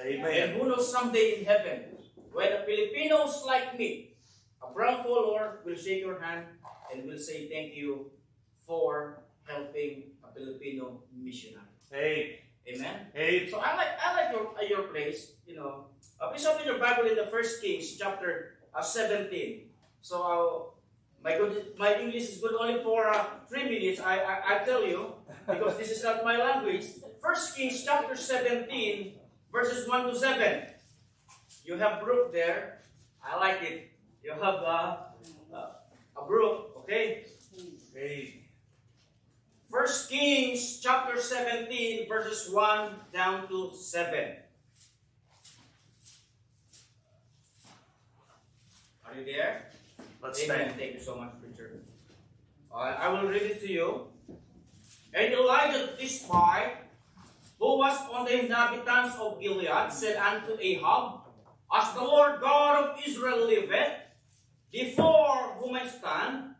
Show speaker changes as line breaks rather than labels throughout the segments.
Amen.
And who knows, someday in heaven, when the Filipinos like me, a brown color, will shake your hand and will say thank you for helping a Filipino missionary.
Hey.
Amen.
Hey.
So I like your place. Please open your Bible in the First Kings chapter 17. So my English is good only for 3 minutes. I tell you, because this is not my language. First Kings chapter 17, verses 1 to 7. You have brook there. I like it. You have a brook. Okay.
Hey.
First Kings chapter 17, verses 1 down to 7. Are you there?
Let's
Amen.
stand.
Thank you so much, preacher. I will read it to you. And Elijah the spy, who was on the inhabitants of Gilead, said unto Ahab, As the Lord God of Israel liveth, before whom I stand,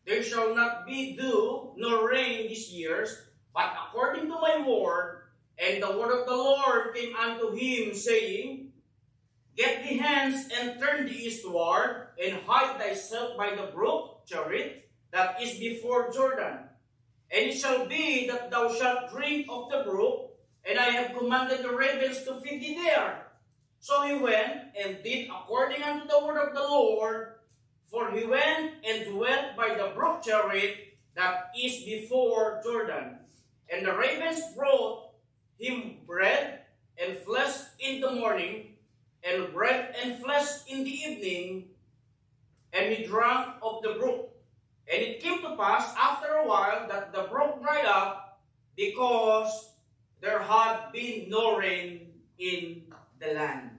there shall not be dew nor rain these years, but according to my word. And the word of the Lord came unto him, saying, Get thee hence and turn thee eastward, and hide thyself by the brook Cherith, that is before Jordan. And it shall be that thou shalt drink of the brook, and I have commanded the ravens to feed thee there. So he went and did according unto the word of the Lord, for he went and dwelt by the brook Cherith, that is before Jordan. And the ravens brought him bread and flesh in the morning, and bread and flesh in the evening, and he drank of the brook. And it came to pass after a while that the brook dried up, because there had been no rain in the land.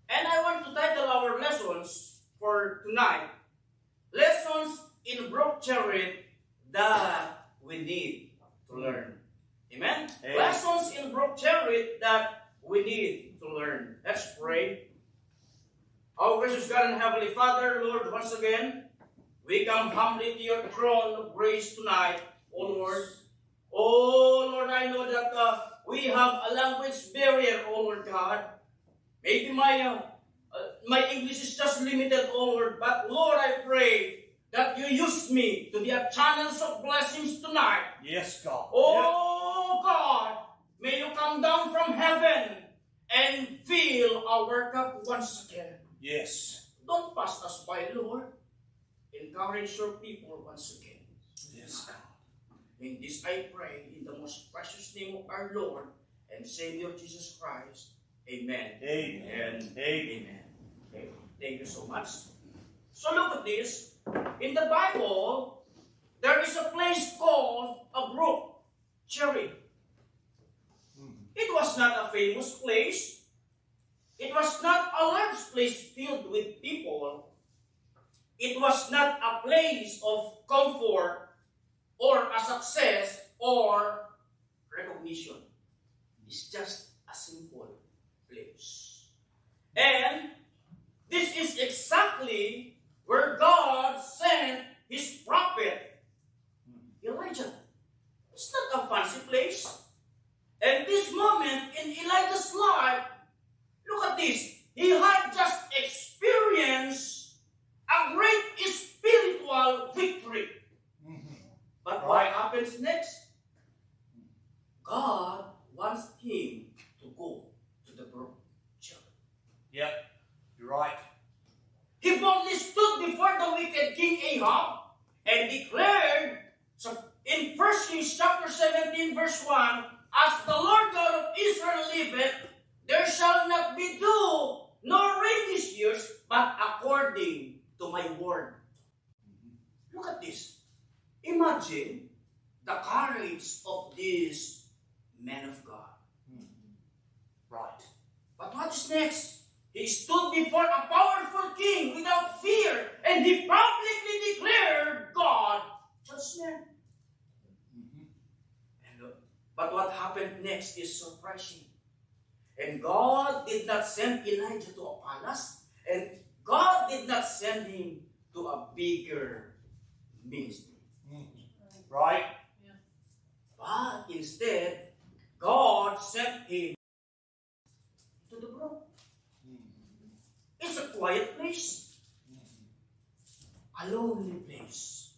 And I want to title our lessons for tonight, Lessons in Brook Cherith that we need to learn. Amen?
Amen.
Lessons in Brook Cherith that we need to learn. Let's pray. Our gracious God and Heavenly Father, Lord, once again, we come humbly to your throne of grace tonight, O Lord. Oh Lord, I know that we have a language barrier, O Lord God. Maybe my English is just limited, O Lord, but Lord, I pray that you use me to be a channels of blessings tonight.
Yes, God.
Oh God, may you come down from heaven and fill our cup once again.
Yes.
Don't pass us by, Lord. Encourage your people once again.
Yes, God.
In this I pray in the most precious name of our Lord and Savior Jesus Christ. Amen.
Amen.
And amen. Okay. Thank you so much. So look at this. In the Bible, there is a place called a brook, Cherith. It was not a famous place. It was not a large place filled with people. It was not a place of comfort or a success or recognition. It's just a simple place. And this is exactly where God sent his prophet, Elijah. It's not a fancy place. And this moment in Elijah's life, look at this. He had just experienced a great spiritual victory. But what happens next? God wants him to go to the brook Cherith.
Yep. You're right.
He boldly stood before the wicked King Ahab and declared, so in 1 Kings chapter 17 verse 1, As the Lord God of Israel liveth, there shall not be dew nor rain these years, but according to my word. Look at this. Imagine the courage of this man of God.
Right.
But what is next? He stood before a powerful king without fear, and he publicly declared God judgment. But what happened next is surprising. And God did not send Elijah to a palace, and God did not send him to a bigger ministry.
Right?
But instead, God sent him to to the brook. It's a quiet place. A lonely place.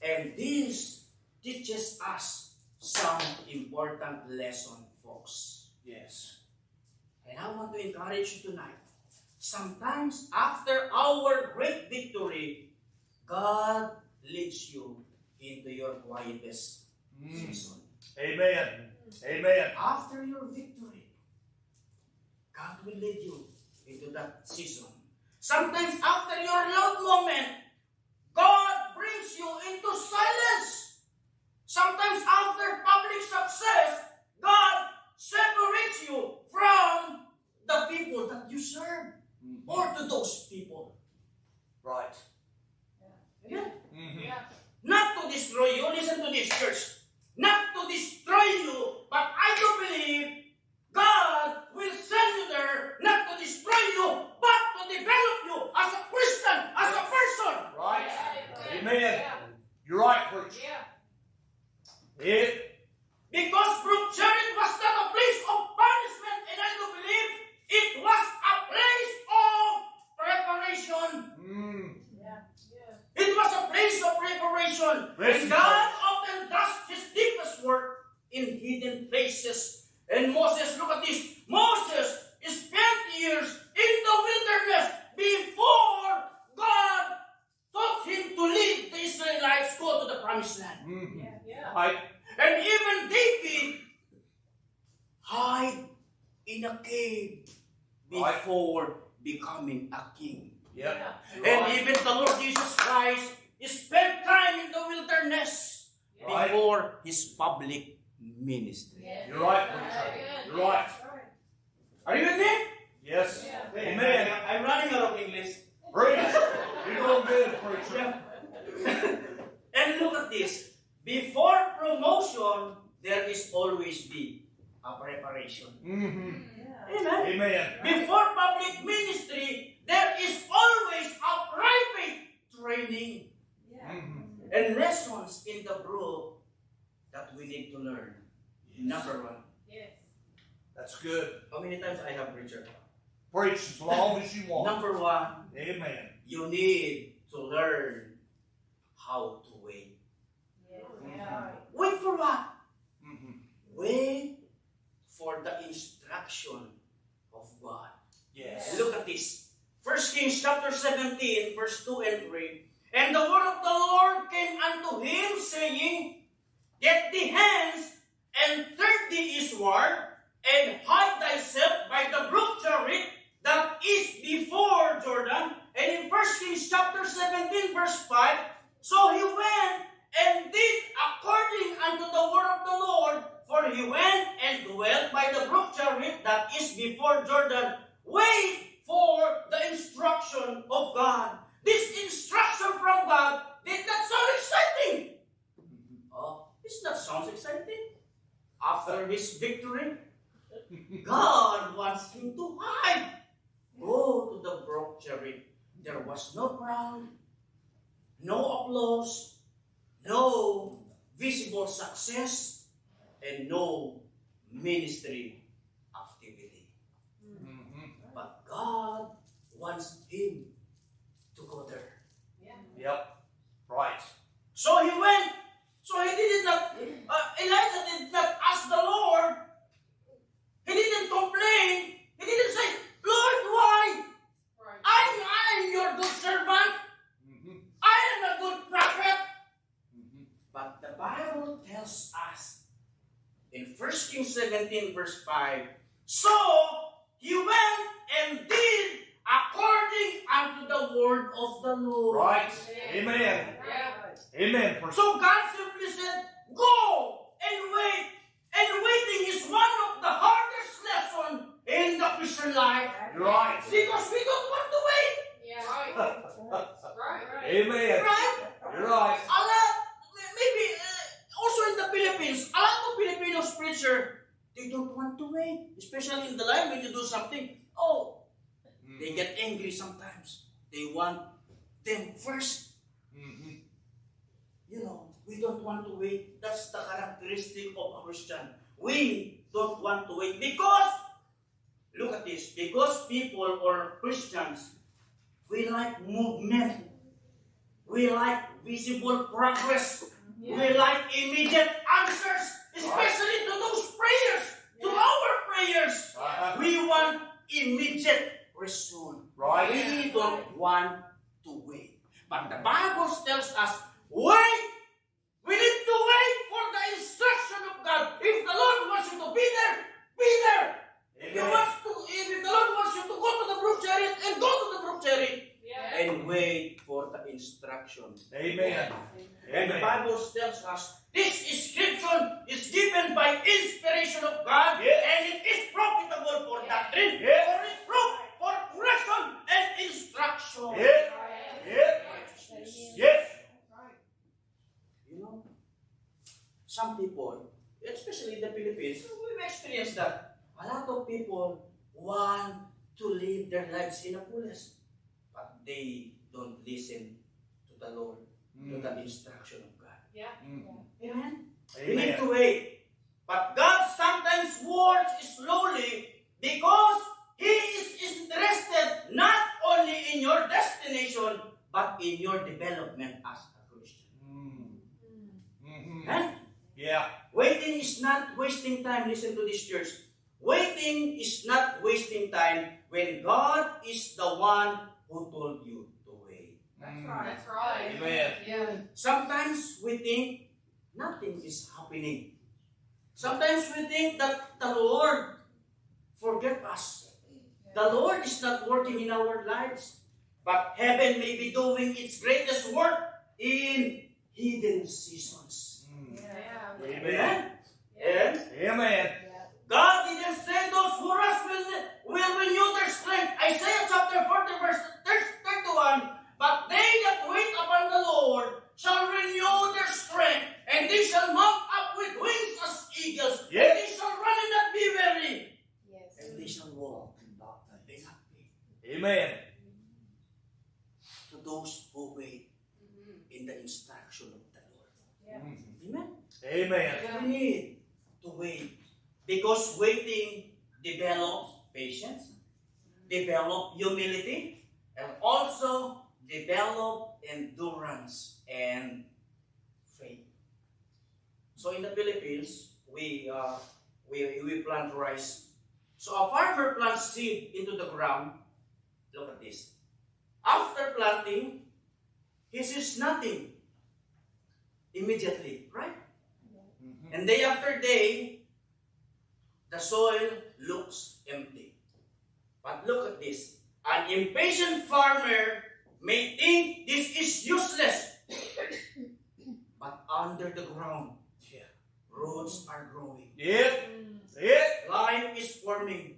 And this teaches us some important lesson, folks.
Yes.
And I want to encourage you tonight. Sometimes after our great victory, God leads you into your quietest season.
Amen. Amen.
After your victory, God will lead you into that season. Sometimes after your loud moment, God brings you into silence. Sometimes after public success, God separates you from the people that you serve or to those people.
Right.
Yeah.
Yeah.
Not to destroy you. Listen to this, church. Not to destroy you, but I do believe God will send you there not to destroy you, but to develop you as a Christian, as a person.
Right.
Yeah.
Amen.
Yeah.
You're right, preacher.
Yeah.
It.
Because Brook Cherry was not a place of punishment, and I do believe it was a place of preparation.
Yeah. Yeah.
It was a place of preparation.
Listen,
And God often does His deepest work in hidden places. And Moses, look at this. Moses spent years in the wilderness before God taught him to lead the Israelites go to the promised land.
Yeah. Yeah.
Right.
And even David hide in a cave before becoming a king.
Yep.
And even the Lord Jesus Christ spent time in the wilderness
Right.
before His public ministry.
Yeah.
You're right,
Yeah.
preacher.
Yeah.
You're right.
That's right.
Are you with me?
Yes.
Yeah.
Amen.
I'm running out of English.
Preach. You're doing good, preacher.
And look at this. Before promotion, there is always be a preparation.
Yeah.
Amen.
Amen.
Before public ministry, there is always a private training
Yeah.
and lessons in the brook that we need to learn. Number one.
Yes.
That's good.
How many times I have preached?
Preach as long as you want.
Number one,
Amen.
you need to learn how to wait.
Yeah.
Wait for what?
Mm-hmm.
Wait for the instruction of God.
Yes.
Look at this. 1 Kings chapter 17, verse 2 and 3. And the word of the Lord came unto him, saying, Get thee hence, and turn thee eastward, and hide thyself by the brook Cherith, that is before Jordan. And in 1 Kings chapter 17, verse 5, so he went and did according unto the word of the Lord, for he went and dwelt by the brook Cherith, that is before Jordan. Wait for the instruction of God. This instruction from God did not sound exciting. Oh, this not sounds exciting. After his victory, God wants him to hide. Go to the brook Cherith. There was no crowd, no applause, no visible success, and no ministry activity. But God wants him to go there.
Yep. Right.
So he went. So he did not, Elijah did not ask the Lord. He didn't complain. He didn't say, Lord, why?
Right.
I'm your good servant. I am a good prophet. But the Bible tells us in 1 Kings 17 verse 5, so he went and did according unto the word of the Lord.
Right. Amen.
Yeah.
Amen, preacher.
So God simply said, go and wait. And waiting is one of the hardest lessons in the Christian life.
You're right.
Because we don't want to wait.
Yeah. Right. Right.
Amen.
Right?
You're right.
A lot, maybe also in the Philippines, a lot of Filipinos preacher, they don't want to wait. Especially in the line when you do something. Oh, they get angry sometimes. They want them first. You know, we don't want to wait. That's the characteristic of a Christian. We don't want to wait because look at this. Because people or Christians, we like movement. We like visible progress. We like immediate answers, especially to those prayers, to our prayers. We want immediate result.
Right.
We don't want to wait. But the Bible tells us, wait. We need to wait for the instruction of God. If the Lord wants you to be there, be there. If the Lord wants you to go to the brook chariot, and go to the brook chariot. And wait for the instruction.
Amen.
And the
Amen.
Bible tells us this scripture is given by inspiration of God,
Yes.
and it is profitable for doctrine,
Yes.
for reproof, for correction, and instruction.
Yes. Yes. Yes.
You know, some people, especially in the Philippines, we've experienced that. A lot of people want to live their lives in a fullness, but they don't listen to the Lord, to the instruction of God. Amen? We need
Amen.
to wait. But God sometimes works slowly because He is interested not only in your destination, but in your development as a Christian. Amen?
Yeah.
Waiting is not wasting time. Listen to this, church. Waiting is not wasting time when God is the one who told you to wait.
That's right.
Amen.
Yeah.
Sometimes we think nothing is happening. Sometimes we think that the Lord forget us. The Lord is not working in our lives. But heaven may be doing its greatest work in hidden seasons.
Yeah.
Amen.
And
Amen.
God didn't say those who rest will renew their strength. Isaiah chapter 40 verse 31. But they that wait upon the Lord shall renew their strength, and they shall mount up with wings as eagles.
Yes.
And they shall run and not be weary. And they shall walk and not faint.
Amen.
To those who wait in the instruction of the Lord. Amen.
Amen.
We need to wait. Because waiting develops patience, develop humility, and also develop endurance and faith. So in the Philippines, we plant rice. So a farmer plants seed into the ground. Look at this. After planting, he sees nothing immediately, right? And day after day, the soil looks empty. But look at this. An impatient farmer may think this is useless. But under the ground, roots are growing.
Yep. Yep.
Life is forming.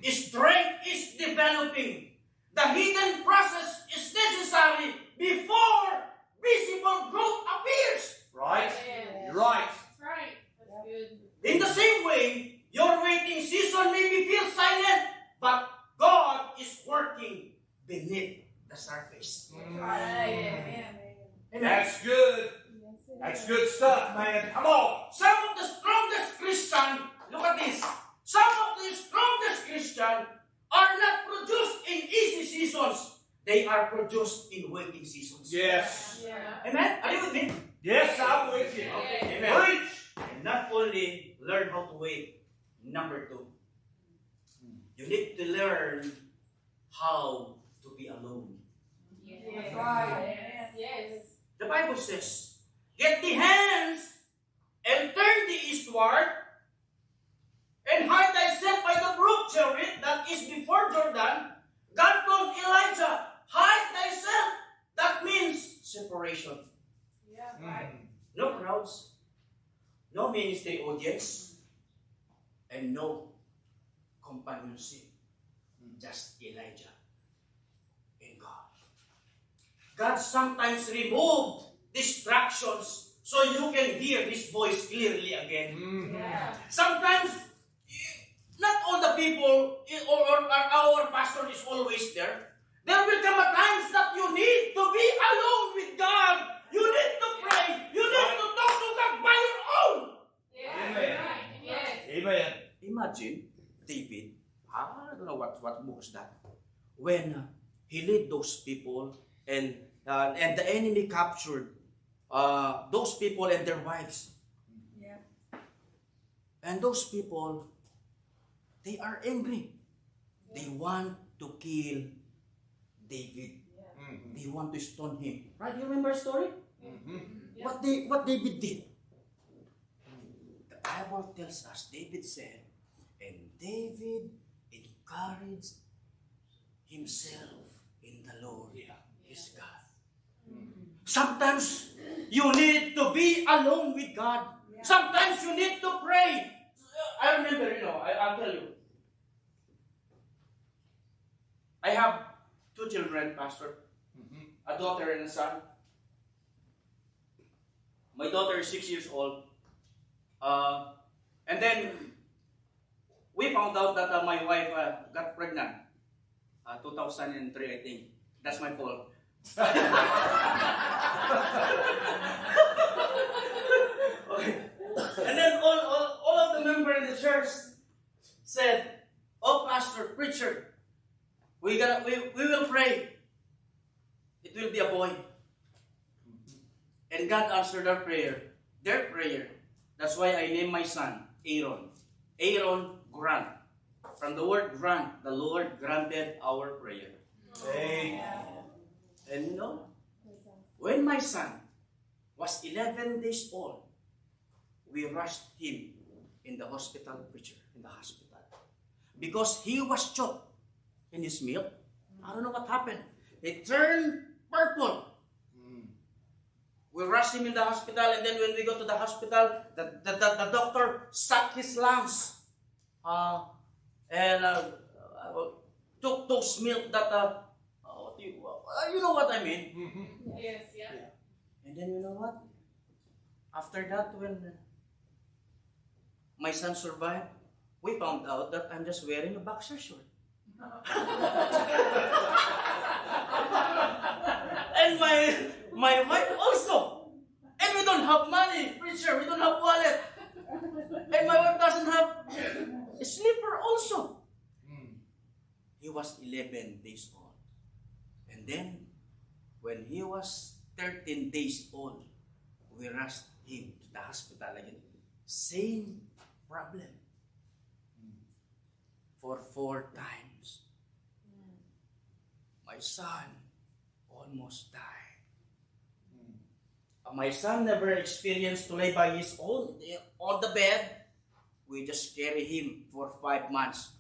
Strength is developing. The hidden process is necessary before visible growth appears.
Right.
Yeah.
You're right.
That's right. That's good.
In the same way, your waiting season may feel silent, but God is working beneath the surface.
Amen.
That's good. That's good stuff, man. Come on.
Some of the strongest Christians, look at this, some of the strongest Christians are not produced in easy seasons. They are produced in waiting seasons.
Yes.
Yeah.
Amen? Are you with me?
Yes, I'm with you.
Okay.
Amen.
Preach.
And not only learn how to wait. Number 2, you need to learn how to be alone.
That's right. Yes.
The Bible says, get the hands and turn the eastward and hide thyself by the brook Cherith that is before Jordan. God told Elijah, hide thyself. That means separation.
Yeah. Right.
No crowds, no ministry audience, and no companionship. Just Elijah and God. God sometimes removed distractions so you can hear His voice clearly again.
Yeah.
Sometimes, not all the people or our pastor is always there. There will come a times that you need to be alone with God. You need to pray. You need to talk to God by your own.
Yeah.
Amen.
Right. Yes.
Amen.
Imagine David I don't know what book is that. When he led those people and the enemy captured those people and their wives.
Yeah.
And those people, they are angry. They want to kill David. They want to stone him. Right? You remember the story?
Yeah.
What David did? The Bible tells us, David said, and David encouraged himself in the Lord, his God. Sometimes you need to be alone with God. Sometimes you need to pray. I remember, I'll tell you. I have 2 children, Pastor. A daughter and a son. My daughter is 6 years old. And then we found out that my wife got pregnant. 2003, I think. That's my fault. Okay. And then all of the members in the church said, "Oh, pastor, preacher, we will pray. It will be a boy." And God answered their prayer. That's why I named my son Aaron. Aaron grant. From the word grant, the Lord granted our prayer.
Amen.
And when my son was 11 days old, we rushed him in the hospital, because he was choked in his milk. I don't know what happened. It turned purple. We rushed him in the hospital, and then when we go to the hospital, the doctor sucked his lungs and took those milk that you know what I mean.
Yes, yeah.
And then you know what? After that, when my son survived, we found out that I'm just wearing a boxer short. And my wife also. And we don't have money, preacher. We don't have wallet. And my wife doesn't have a slipper also. He was 11 days old. And then, when he was 13 days old, we rushed him to the hospital again. Same problem. For 4 times. My son almost died. My son never experienced to lay by his own on the bed. We just carry him for 5 months.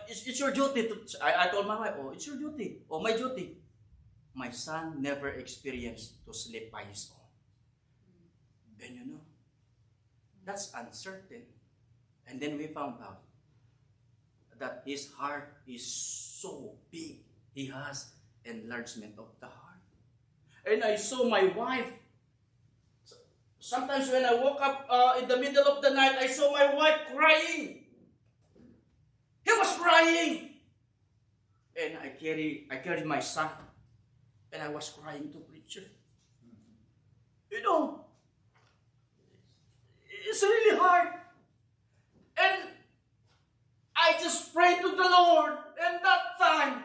It's your duty to. I told my wife, it's your duty. My duty. My son never experienced to sleep by his own. And that's uncertain. And then we found out that his heart is so big. He has enlargement of the heart. And I saw my wife. Sometimes when I woke up in the middle of the night, I saw my wife crying. He was crying. And I carried my son. And I was crying to preacher. It's really hard. And I just prayed to the Lord. And that time,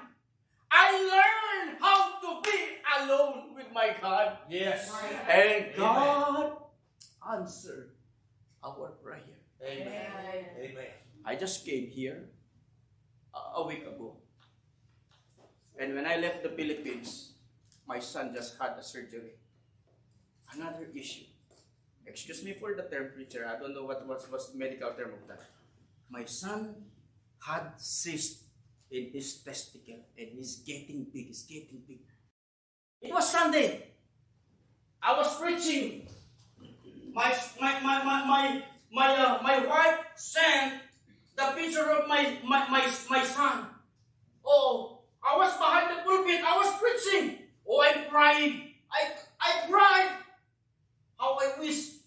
I learned how to be alone with my God.
Yes.
And God answered our prayer.
Amen. Amen.
I just came here a week ago. And when I left the Philippines, my son just had a surgery. Another issue. Excuse me for the term, preacher. I don't know what's the medical term of that. My son had cyst in his testicle, and he's getting big. It was Sunday. I was preaching. My wife sent the picture of my son. I was behind the pulpit. I was preaching. I'm crying. I cried. How I wish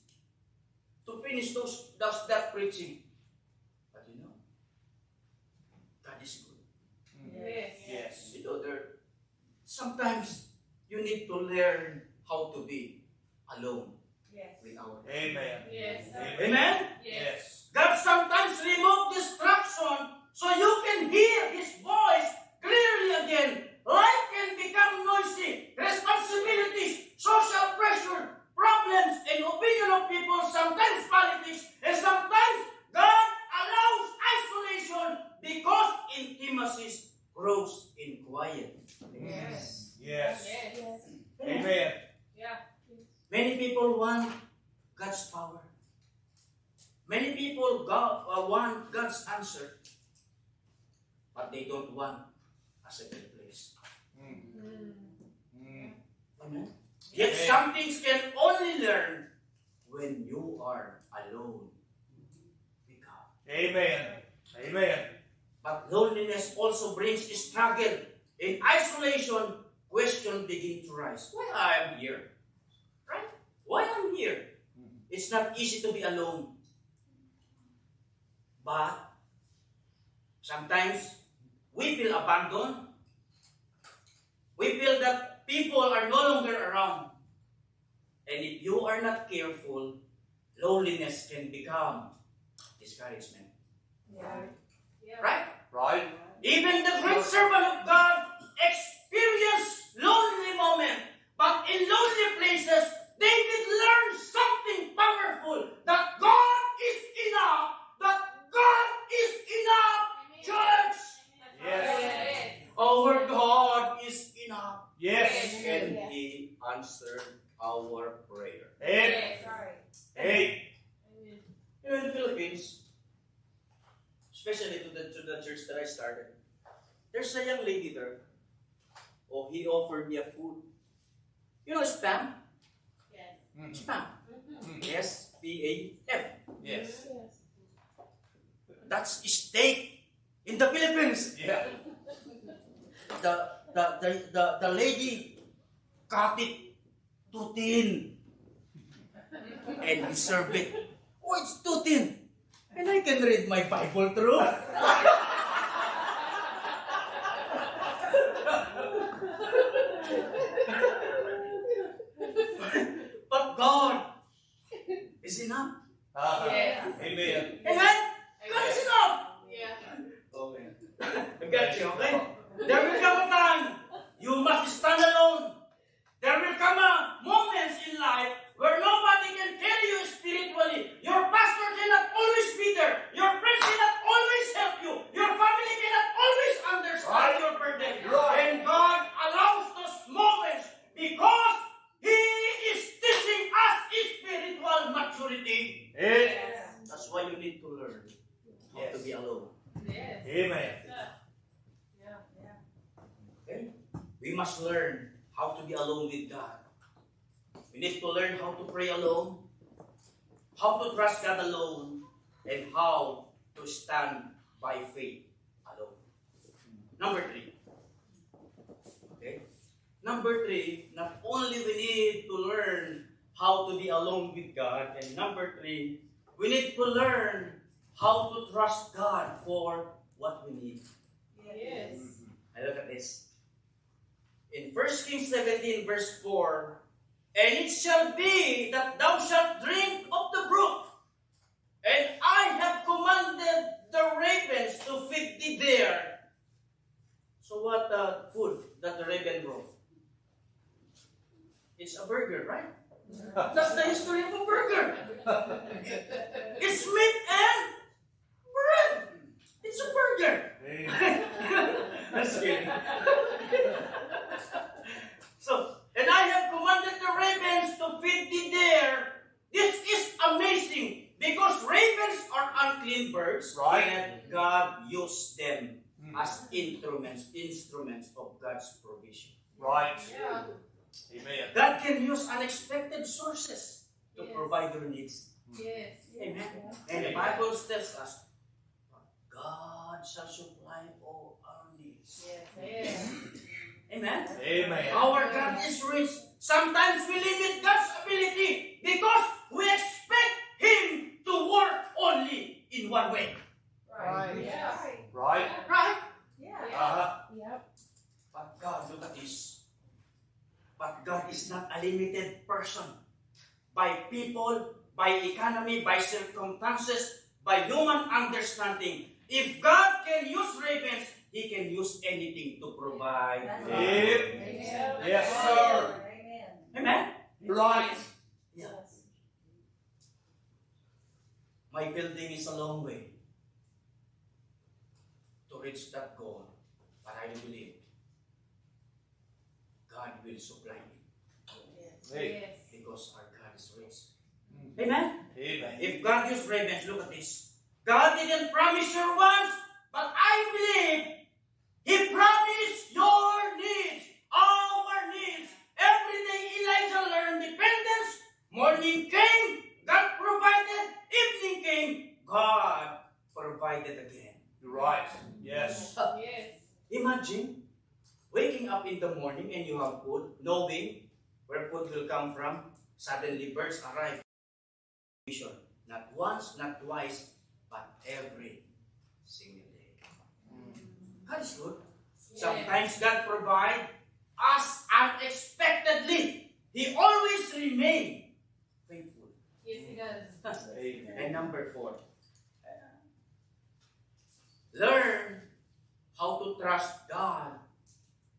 to finish that preaching. But God is good.
Yes.
Sometimes you need to learn how to be alone with our God.
Amen.
Yes.
Amen?
Yes.
God sometimes remove distraction grows in quiet.
Yes.
Yes.
Yes.
Amen.
Yeah.
Many people want God's power. Many people want God's answer, but they don't want a secret place. Amen. Yet
Amen.
some things can only learn when you are alone with God.
Amen. Amen.
But loneliness also brings struggle. In isolation, questions begin to rise. Why I am here? Right? Why I'm here? It's not easy to be alone. But sometimes we feel abandoned. We feel that people are no longer around. And if you are not careful, loneliness can become discouragement.
Yeah. Yeah.
Right?
Right?
Even the great servant of God experienced lonely moments. But in lonely places, David learned something powerful. That God is enough. That God is enough, church.
Yes.
Our God is enough.
Yes.
And He answered our prayer.
Hey. Hey.
You know, in the Philippines, especially to the church that I started, there's a young lady there. Oh, he offered me a food. You know spam?
Yes.
Spam. S-P-A-M.
Yes.
That's steak in the Philippines.
Yeah.
The lady cut it too thin and he served it. Oh, it's too thin. And I can read my Bible through. But God is enough.
Yes.
Amen.
Amen? God is enough.
Yeah.
Okay. I got you, okay? There will come a time you must stand alone. There will come a moments in life where nobody can carry you spiritually. Your pastor cannot always be there. Your friends cannot always help you. Your family cannot always understand
Right.
your burden.
Right.
And God allows those moments because He is teaching us spiritual maturity.
Hey.
That's why you need to learn how to be alone.
Yes.
Amen.
Yeah.
Okay? We must learn how to be alone with God. We need to learn how to pray alone, how to trust God alone, and how to stand by faith alone. Number 3. Okay? Number 3, not only we need to learn how to be alone with God, and number 3, we need to learn how to trust God for what we need.
Yes.
I look at this. In 1 Kings 17 verse 4, and it shall be that thou shalt drink of the brook, and I have commanded the ravens to feed thee there. So what food that the raven brought? It's a burger, right? That's the history of a burger. It's meat and bread. It's a burger.
Amen.
That's kidding. So, and I have commanded the ravens to feed thee there. This is amazing because ravens are unclean birds,
Right.
and God used them as instruments of God's provision.
Right.
Yeah.
Amen.
God can use unexpected sources to
Yes.
provide your needs.
Yes.
Amen. And the Bible tells us, God shall supply all our needs.
Yes.
Amen.
Amen.
Our God is rich. Sometimes we limit God's ability because we expect Him to work only in one way.
Right. Yeah.
Right.
Right?
Uh-huh.
But God, look at this. But God is not a limited person. By people, by economy, by circumstances, by human understanding. If God can use ravens, He can use anything to provide.
Amen. Yes, sir.
Amen?
Right.
Yeah. My building is a long way to reach that goal. But I believe God will supply it
Hey.
Yes.
because our God is rich. Amen?
Amen.
If God used ravens, look at this. God didn't promise your wants, but I believe He promised your needs, our needs. Every day Elijah learned dependence. Morning came, God provided. Evening came, God provided again.
You're right. Yes.
Yes.
Imagine waking up in the morning and you have food, knowing where food will come from. Suddenly birds arrive. Not once, not twice, but every single day. God is good. Sometimes God provides us unexpectedly. He always remains faithful.
Yes, He does.
Amen.
And number 4, learn how to trust God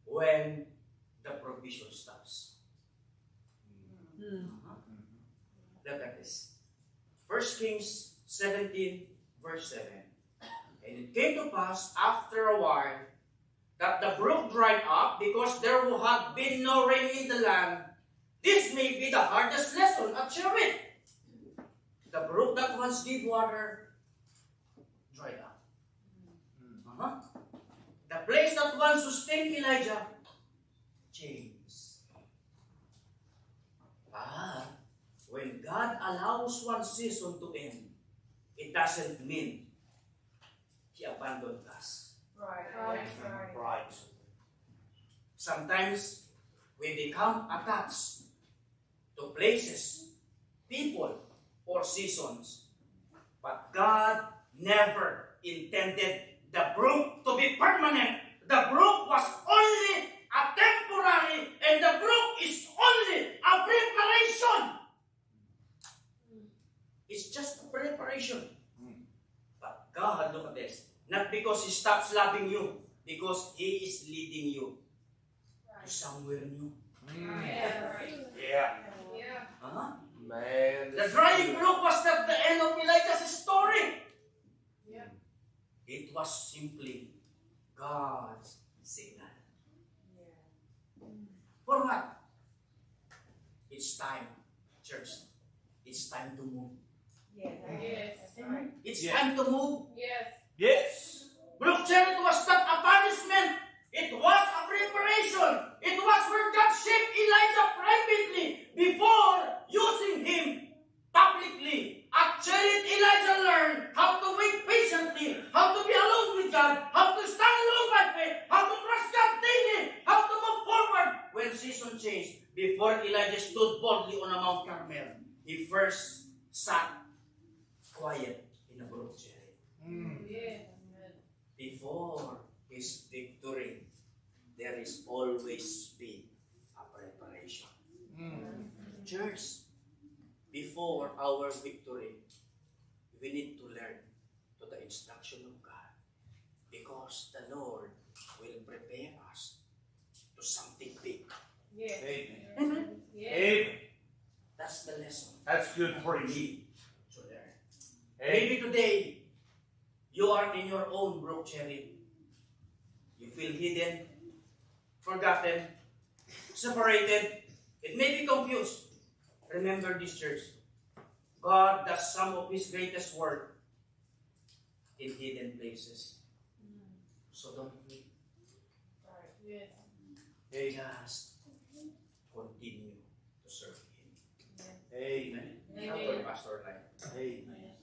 when the provision stops. Look at this. 1 Kings 17, verse 7. And it came to pass after a while that the brook dried up because there had been no rain in the land. This may be the hardest lesson at Cherith. The brook that once gave water dried up. The place that once sustained Elijah changed. When God allows one season to end, it doesn't mean He abandoned us.
Right.
Right.
Sometimes we become attached to places, people, or seasons. But God never intended the brook to be permanent. The brook was only a temporary, and the brook is only a preparation. It's just a preparation. But God, look at this. Not because He stops loving you, because He is leading you to somewhere new.
Yeah.
Yeah.
Yeah.
Man.
The drying brook was not the end of Elijah's story.
Yeah.
It was simply God's signal. For what? It's time, church. It's time to move.
Yes.
It's
Yeah.
time to move.
Yes.
Yes.
Brook Cherith was not a punishment. It was a preparation. It was where God shaped Elijah privately before using him publicly. At Cherith, Elijah learned how to wait patiently, how to be alone with God, how to stand alone by faith, how to trust God daily, how to move forward when season changed. Before Elijah stood boldly on a Mount Carmel, he first sat quiet in a brook Cherith.
Yes.
Before his victory, there is always been a preparation. Church, before our victory, we need to learn to the instruction of God, because the Lord will prepare us to something big.
Yes.
Amen.
Yes.
Amen.
That's the lesson
That's good
we
preaching.
need to learn.
Amen.
Maybe today, you are in your own brook Cherith. You feel hidden, forgotten, separated. It may be confused. Remember this, church. God does some of His greatest work in hidden places. So don't wait.
Yes.
Just continue to serve Him.
Amen.
Amen.
Amen.
Pastor Life.
Amen.